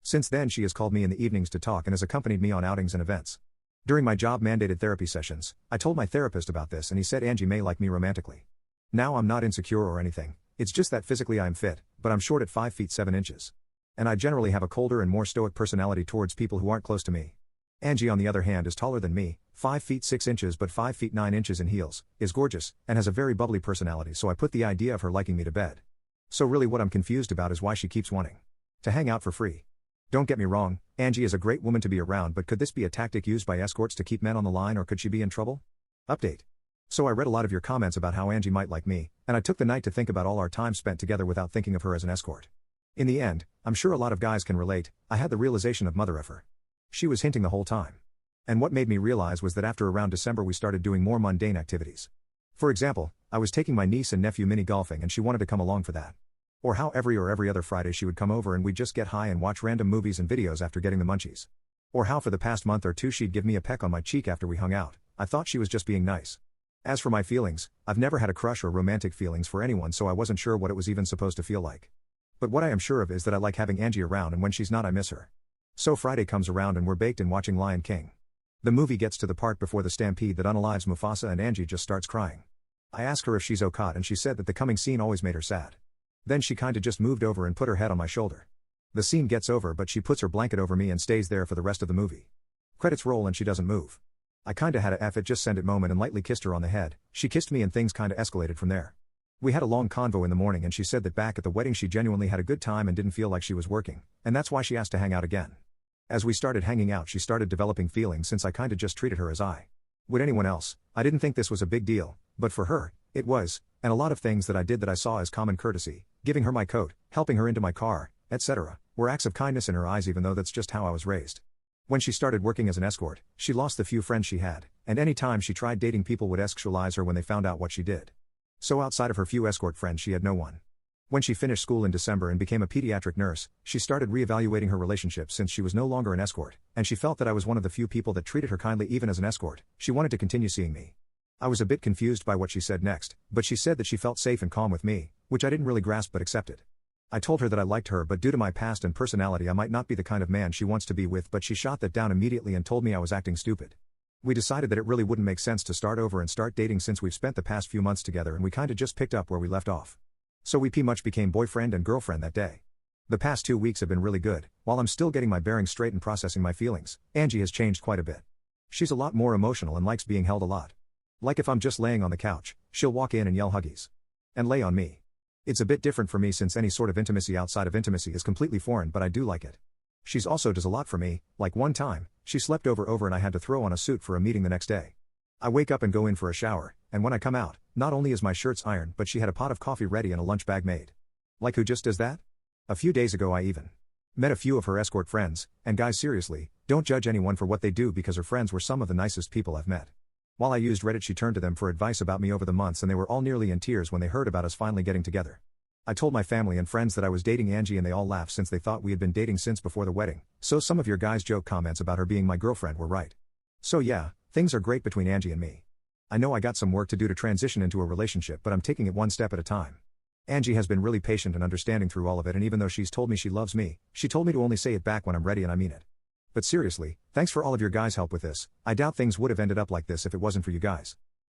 Since then she has called me in the evenings to talk and has accompanied me on outings and events. During my job-mandated therapy sessions, I told my therapist about this and he said Angie may like me romantically. Now I'm not insecure or anything, it's just that physically I am fit, but I'm short at 5 feet 7 inches. And I generally have a colder and more stoic personality towards people who aren't close to me. Angie on the other hand is taller than me, 5 feet 6 inches but 5 feet 9 inches in heels, is gorgeous, and has a very bubbly personality, so I put the idea of her liking me to bed. So really what I'm confused about is why she keeps wanting to hang out for free. Don't get me wrong, Angie is a great woman to be around, but could this be a tactic used by escorts to keep men on the line, or could she be in trouble? Update. So I read a lot of your comments about how Angie might like me, and I took the night to think about all our time spent together without thinking of her as an escort. In the end, I'm sure a lot of guys can relate, I had the realization of mother effer. She was hinting the whole time. And what made me realize was that after around December we started doing more mundane activities. For example, I was taking my niece and nephew mini golfing and she wanted to come along for that. Or how every other Friday she would come over and we'd just get high and watch random movies and videos after getting the munchies. Or how for the past month or two she'd give me a peck on my cheek after we hung out. I thought she was just being nice. As for my feelings, I've never had a crush or romantic feelings for anyone, so I wasn't sure what it was even supposed to feel like. But what I am sure of is that I like having Angie around, and when she's not I miss her. So Friday comes around and we're baked in watching Lion King. The movie gets to the part before the stampede that unalives Mufasa and Angie just starts crying. I ask her if she's okay and she said that the coming scene always made her sad. Then she kinda just moved over and put her head on my shoulder. The scene gets over but she puts her blanket over me and stays there for the rest of the movie. Credits roll and she doesn't move. I kinda had a F it just send it moment and lightly kissed her on the head. She kissed me and things kinda escalated from there. We had a long convo in the morning and she said that back at the wedding she genuinely had a good time and didn't feel like she was working, and that's why she asked to hang out again. As we started hanging out she started developing feelings since I kinda just treated her as I would anyone else. I didn't think this was a big deal, but for her, it was, and a lot of things that I did that I saw as common courtesy, giving her my coat, helping her into my car, etc., were acts of kindness in her eyes, even though that's just how I was raised. When she started working as an escort, she lost the few friends she had, and any time she tried dating people would sexualize her when they found out what she did. So outside of her few escort friends she had no one. When she finished school in December and became a pediatric nurse, she started reevaluating her relationship since she was no longer an escort, and she felt that I was one of the few people that treated her kindly even as an escort. She wanted to continue seeing me. I was a bit confused by what she said next, but she said that she felt safe and calm with me, which I didn't really grasp but accepted. I told her that I liked her, but due to my past and personality I might not be the kind of man she wants to be with, but she shot that down immediately and told me I was acting stupid. We decided that it really wouldn't make sense to start over and start dating since we've spent the past few months together and we kinda just picked up where we left off. So we much became boyfriend and girlfriend that day. The past 2 weeks have been really good. While I'm still getting my bearings straight and processing my feelings, Angie has changed quite a bit. She's a lot more emotional and likes being held a lot. Like if I'm just laying on the couch, she'll walk in and yell huggies. And lay on me. It's a bit different for me since any sort of intimacy outside of intimacy is completely foreign, but I do like it. She's also does a lot for me, like one time, she slept over and I had to throw on a suit for a meeting the next day. I wake up and go in for a shower, and when I come out, not only is my shirts ironed but she had a pot of coffee ready and a lunch bag made. Like who just does that? A few days ago I even met a few of her escort friends, and guys seriously, don't judge anyone for what they do because her friends were some of the nicest people I've met. While I used Reddit she turned to them for advice about me over the months and they were all nearly in tears when they heard about us finally getting together. I told my family and friends that I was dating Angie and they all laughed since they thought we had been dating since before the wedding, so some of your guys' joke comments about her being my girlfriend were right. So yeah, things are great between Angie and me. I know I got some work to do to transition into a relationship, but I'm taking it one step at a time. Angie has been really patient and understanding through all of it, and even though she's told me she loves me, she told me to only say it back when I'm ready, and I mean it. But seriously, thanks for all of your guys' help with this. I doubt things would have ended up like this if it wasn't for you guys.